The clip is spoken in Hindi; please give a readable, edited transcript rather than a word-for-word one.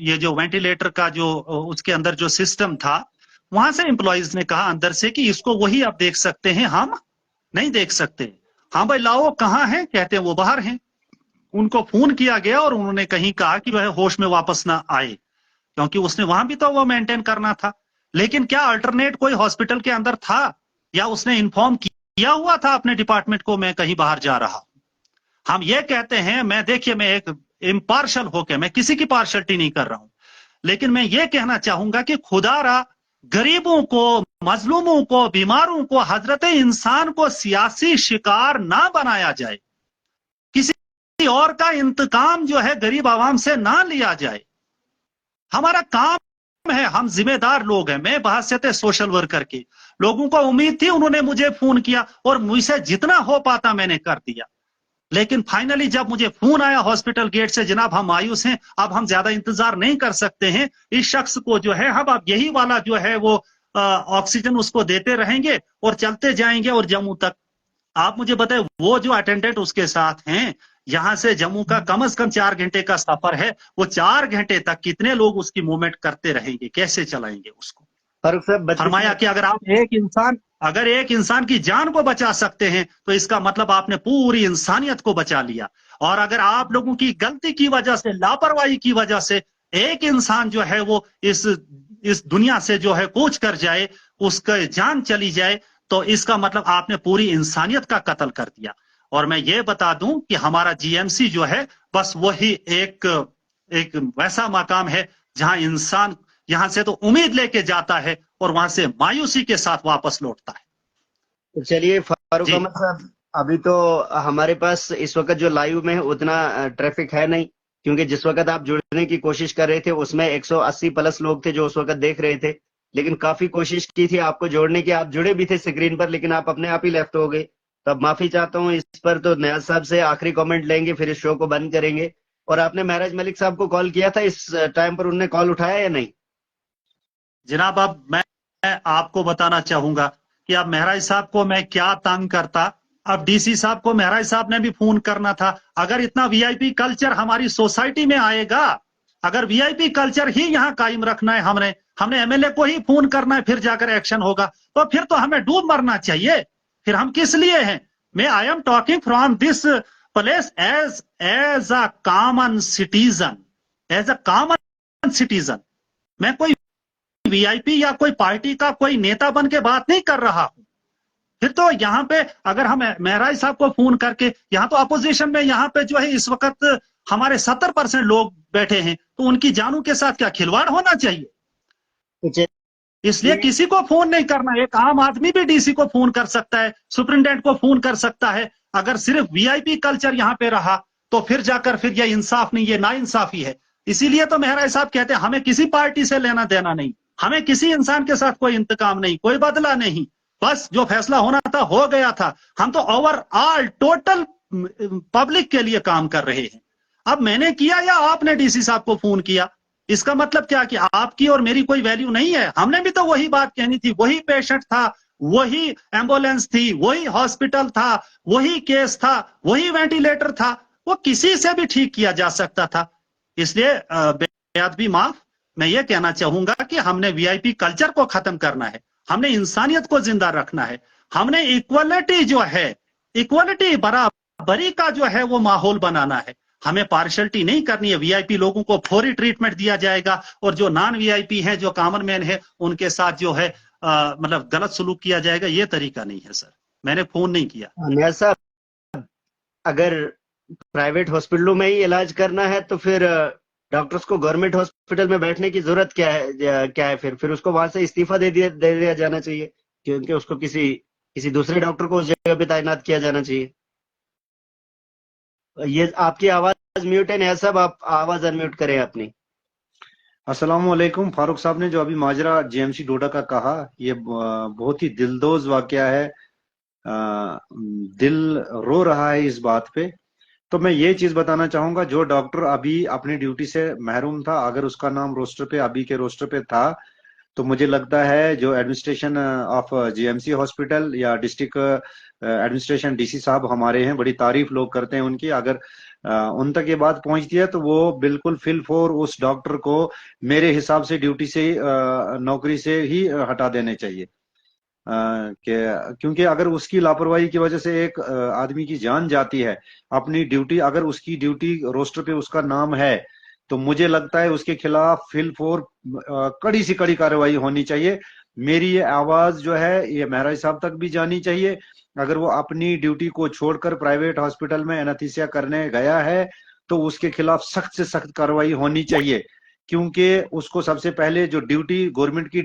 ये जो वेंटिलेटर का जो उसके अंदर जो सिस्टम था, वहां से एम्प्लॉइज ने कहा अंदर से कि इसको वही आप देख सकते हैं, हम नहीं देख सकते। हाँ भाई लाओ, कहाँ हैं? कहते हैं वो बाहर हैं। उनको फोन किया गया और उन्होंने कहीं कहा कि वह होश में वापस ना आए, क्योंकि उसने वहां भी तो वो मेंटेन करना था। लेकिन क्या अल्टरनेट कोई हॉस्पिटल के अंदर था, या उसने इन्फॉर्म किया हुआ था अपने डिपार्टमेंट को मैं कहीं बाहर जा रहा हूं? हम ये कहते हैं, मैं देखिए मैं एक इम्पार्शल होकर, मैं किसी की पार्शलिटी नहीं कर रहा हूं, लेकिन मैं ये कहना चाहूंगा कि खुदारा गरीबों को, मजलूमों को, बीमारों को, हजरत इंसान को सियासी शिकार ना बनाया जाए। किसी और का इंतकाम जो है गरीब आवाम से ना लिया जाए। हमारा काम है, हम जिम्मेदार लोग हैं। मैं बहसियत सोशल वर्कर की, लोगों को उम्मीद थी, उन्होंने मुझे फोन किया और मुझसे जितना हो पाता मैंने कर दिया। लेकिन फाइनली जब मुझे फोन आया हॉस्पिटल गेट से, जनाब हम मायूस हैं, अब हम ज्यादा इंतजार नहीं कर सकते हैं, इस शख्स को जो है हम अब यही वाला जो है वो ऑक्सीजन उसको देते रहेंगे और चलते जाएंगे और जम्मू तक। आप मुझे बताए, वो जो अटेंडेंट उसके साथ हैं, यहां से जम्मू का कम से कम 4 घंटे का सफर है, वो 4 घंटे तक कितने लोग उसकी मूवमेंट करते रहेंगे, कैसे चलाएंगे उसको? फारूक साहब, फरमाया कि अगर एक इंसान की जान को बचा सकते हैं तो इसका मतलब आपने पूरी इंसानियत को बचा लिया। और अगर आप लोगों की गलती की वजह से, लापरवाही की वजह से एक इंसान जो है वो इस दुनिया से जो है कूच कर जाए, उसका जान चली जाए, तो इसका मतलब आपने पूरी इंसानियत का कत्ल कर दिया। और मैं ये बता दूं कि हमारा जीएमसी जो है बस वही एक वैसा मकाम है जहां इंसान यहां से तो उम्मीद लेके जाता है और वहां से मायूसी के साथ वापस लौटता है। तो चलिए फारूक अहमद साहब, अभी तो हमारे पास इस वक्त जो लाइव में है उतना ट्रैफिक है नहीं, क्योंकि जिस वक्त आप जुड़ने की कोशिश कर रहे थे उसमें 180 प्लस लोग थे जो उस वक्त देख रहे थे। लेकिन काफी कोशिश की थी आपको जोड़ने की, आप जुड़े भी थे स्क्रीन पर, लेकिन आप अपने आप ही लेफ्ट हो गए। तो अब माफी चाहता हूँ इस पर। तो नियाज साहब से आखिरी कमेंट लेंगे, फिर इस शो को बंद करेंगे। और आपने महराज मलिक साहब को कॉल किया था, इस टाइम पर उन्होंने कॉल उठाया या नहीं? जनाब अब मैं आपको बताना चाहूंगा कि अब महराज साहब को मैं क्या तंग करता। अब डीसी साहब को महराज साहब ने भी फोन करना था। अगर इतना वीआईपी कल्चर हमारी सोसाइटी में आएगा, अगर वीआईपी कल्चर ही यहाँ कायम रखना है, हमने एमएलए को ही फोन करना है, फिर जाकर एक्शन होगा, तो फिर तो हमें डूब मरना चाहिए। फिर हम किस लिए हैं? मैं I am talking from this place as a common citizen, as a common citizen. मैं कोई वीआईपी या कोई पार्टी का कोई नेता बन के बात नहीं कर रहा हूं। फिर तो यहाँ पे अगर हम महराज साहब को फोन करके, यहाँ तो अपोजिशन में यहाँ पे जो है इस वक्त हमारे 70% लोग बैठे हैं, तो उनकी जानों के साथ क्या खिलवाड़ होना चाहिए? इसलिए किसी को फोन नहीं करना। एक आम आदमी भी डीसी को फोन कर सकता है, सुप्रिंटेंडेंट को फोन कर सकता है। अगर सिर्फ वीआईपी कल्चर यहाँ पे रहा तो फिर जाकर फिर ये इंसाफ नहीं, ये नाइंसाफी है। इसीलिए तो महराज साहब कहते हैं हमें किसी पार्टी से लेना देना नहीं, हमें किसी इंसान के साथ कोई इंतकाम नहीं, कोई बदला नहीं। बस जो फैसला होना था हो गया था। हम तो ओवरऑल टोटल पब्लिक के लिए काम कर रहे हैं। अब मैंने किया या आपने डीसी साहब को फोन किया, इसका मतलब क्या कि आपकी और मेरी कोई वैल्यू नहीं है? हमने भी तो वही बात कहनी थी, वही पेशेंट था, वही एम्बुलेंस थी, वही हॉस्पिटल था, वही केस था, वही वेंटिलेटर था, वो किसी से भी ठीक किया जा सकता था। इसलिए बेअदबी माफ। मैं ये कहना चाहूंगा कि हमने वीआईपी कल्चर को खत्म करना है, हमने इंसानियत को जिंदा रखना है, हमने इक्वलिटी जो है, इक्वलिटी बराबरी का जो है वो माहौल बनाना है। हमें पार्शलिटी नहीं करनी है। वीआईपी लोगों को फौरी ट्रीटमेंट दिया जाएगा और जो नॉन वीआईपी है, जो कॉमन मैन है, उनके साथ जो है मतलब गलत सलूक किया जाएगा। ये तरीका नहीं है सर, मैंने फोन नहीं किया। नियाज साहब, अगर प्राइवेट हॉस्पिटलों में ही इलाज करना है तो फिर डॉक्टर्स को गवर्नमेंट हॉस्पिटल में बैठने की जरूरत क्या है? फिर उसको वहां से इस्तीफा दे दिया जाना चाहिए, क्योंकि उसको किसी दूसरे डॉक्टर को उस जगह पे तैनात किया जाना चाहिए। ये आपकी आवाज म्यूट है नियाज साहब, आप आवाज अनम्यूट करें अपनी। अस्सलाम वालेकुम। फारूक साहब ने जो अभी माजरा जेएमसी डोडा का कहा, ये बहुत ही दिलदोज वाकया है। दिल रो रहा है इस बात पे। तो मैं ये चीज बताना चाहूंगा, जो डॉक्टर अभी अपनी ड्यूटी से महरूम था, अगर उसका नाम रोस्टर पे, अभी के रोस्टर पे था, तो मुझे लगता है जो एडमिनिस्ट्रेशन ऑफ जीएमसी हॉस्पिटल या डिस्ट्रिक्ट एडमिनिस्ट्रेशन डीसी साहब हमारे हैं, बड़ी तारीफ लोग करते हैं उनकी। अगर उन तक ये बात पहुंचती है तो वो बिल्कुल फिल फोर उस डॉक्टर को मेरे हिसाब से ड्यूटी से नौकरी से ही हटा देने चाहिए। क्योंकि अगर उसकी लापरवाही की वजह से एक आदमी की जान जाती है, अपनी ड्यूटी, अगर उसकी ड्यूटी रोस्टर पे उसका नाम है, तो मुझे लगता है उसके खिलाफ फिल फोर कड़ी से कड़ी कार्रवाई होनी चाहिए। मेरी ये आवाज जो है ये महराज साहब तक भी जानी चाहिए। अगर वो अपनी ड्यूटी को छोड़कर प्राइवेट हॉस्पिटल में एनेस्थीसिया करने गया है तो उसके खिलाफ सख्त से सख्त कार्रवाई होनी चाहिए, क्योंकि उसको सबसे पहले जो ड्यूटी गवर्नमेंट की